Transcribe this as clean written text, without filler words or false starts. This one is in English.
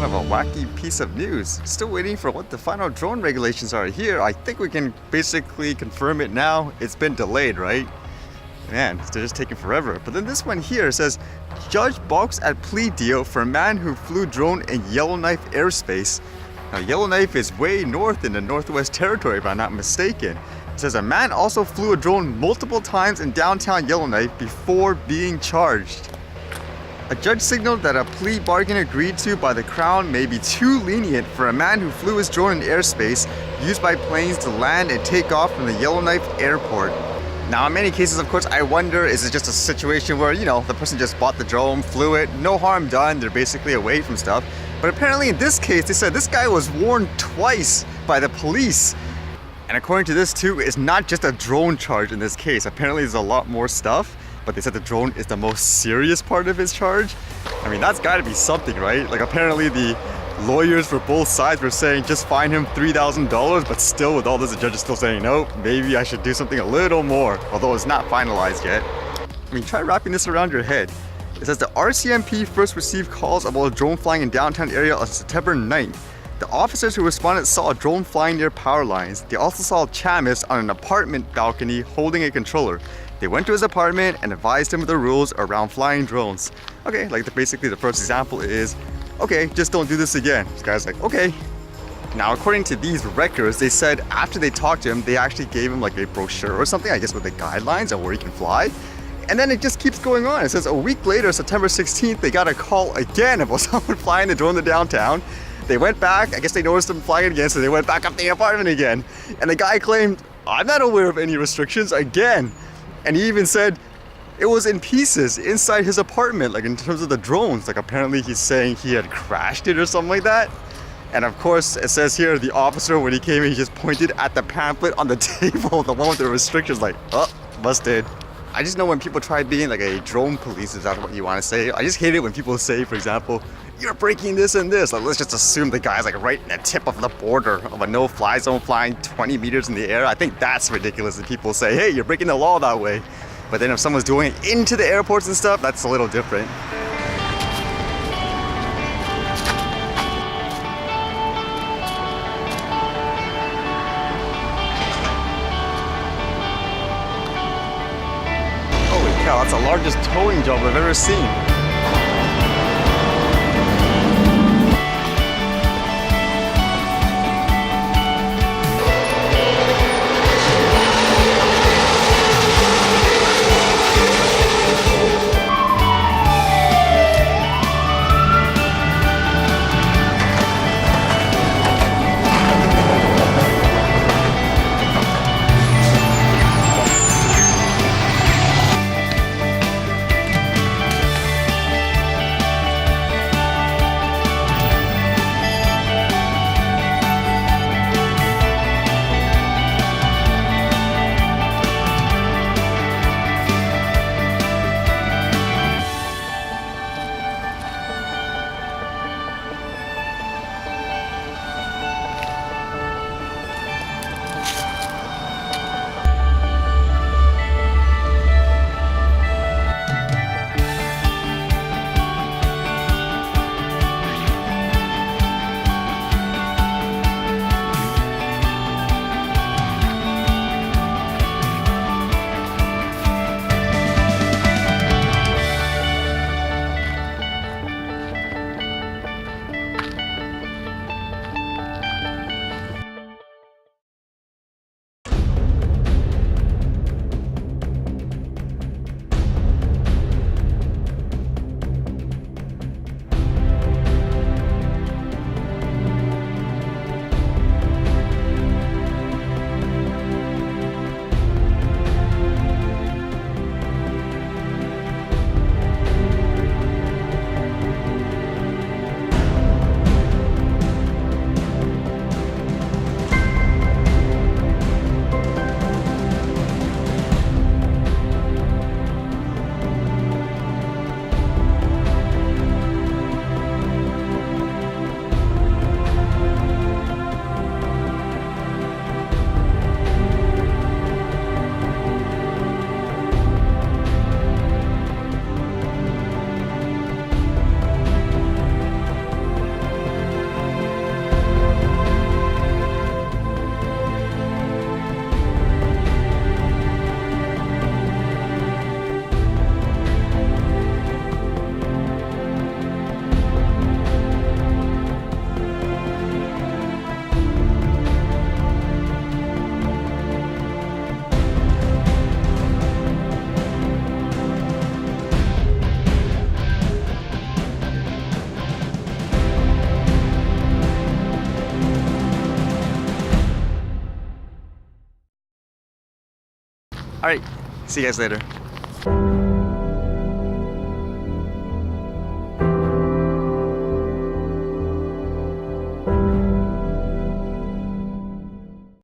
of a wacky piece of news. Still waiting for what the final drone regulations are here. I think we can basically confirm it now. It's been delayed, right? Man, they're just taking forever. But then this one here says, judge balks at plea deal for a man who flew drone in Yellowknife airspace. Now, Yellowknife is way north in the Northwest Territory, if I'm not mistaken. It says a man also flew a drone multiple times in downtown Yellowknife before being charged. A judge signaled that a plea bargain agreed to by the Crown may be too lenient for a man who flew his drone in airspace used by planes to land and take off from the Yellowknife airport. Now, in many cases, of course, I wonder, is it just a situation where, the person just bought the drone, flew it, no harm done, they're basically away from stuff. But apparently in this case, they said this guy was warned twice by the police. And according to this too, it's not just a drone charge in this case. Apparently there's a lot more stuff, but they said the drone is the most serious part of his charge. I mean, that's gotta be something, right? Like apparently the lawyers for both sides were saying just fine him $3,000, but still with all this, the judge is still saying, nope, maybe I should do something a little more, although it's not finalized yet. I mean, try wrapping this around your head. It says the RCMP first received calls about a drone flying in downtown area on September 9th. The officers who responded saw a drone flying near power lines. They also saw Chamis on an apartment balcony holding a controller. They went to his apartment and advised him of the rules around flying drones. Okay, basically the first example is, okay, just don't do this again. This guy's like, okay. Now, according to these records, they said after they talked to him, they actually gave him like a brochure or something, I guess with the guidelines on where he can fly. And then it just keeps going on. It says a week later, September 16th, they got a call again about someone flying the drone to downtown. They went back, I guess they noticed him flying again, so they went back up to the apartment again. And the guy claimed, I'm not aware of any restrictions again. And he even said it was in pieces inside his apartment, like in terms of the drones. Like apparently he's saying he had crashed it or something like that. And of course, it says here, the officer, when he came in, he just pointed at the pamphlet on the table, the one with the restrictions, like, oh, busted. I just know when people try being like a drone police, if that's what you want to say. I just hate it when people say, for example, you're breaking this and this. Like, let's just assume the guy's like right in the tip of the border of a no-fly zone flying 20 meters in the air. I think that's ridiculous that people say, hey, you're breaking the law that way. But then if someone's doing it into the airports and stuff, that's a little different. Holy cow, that's the largest towing job I've ever seen. All right, see you guys later.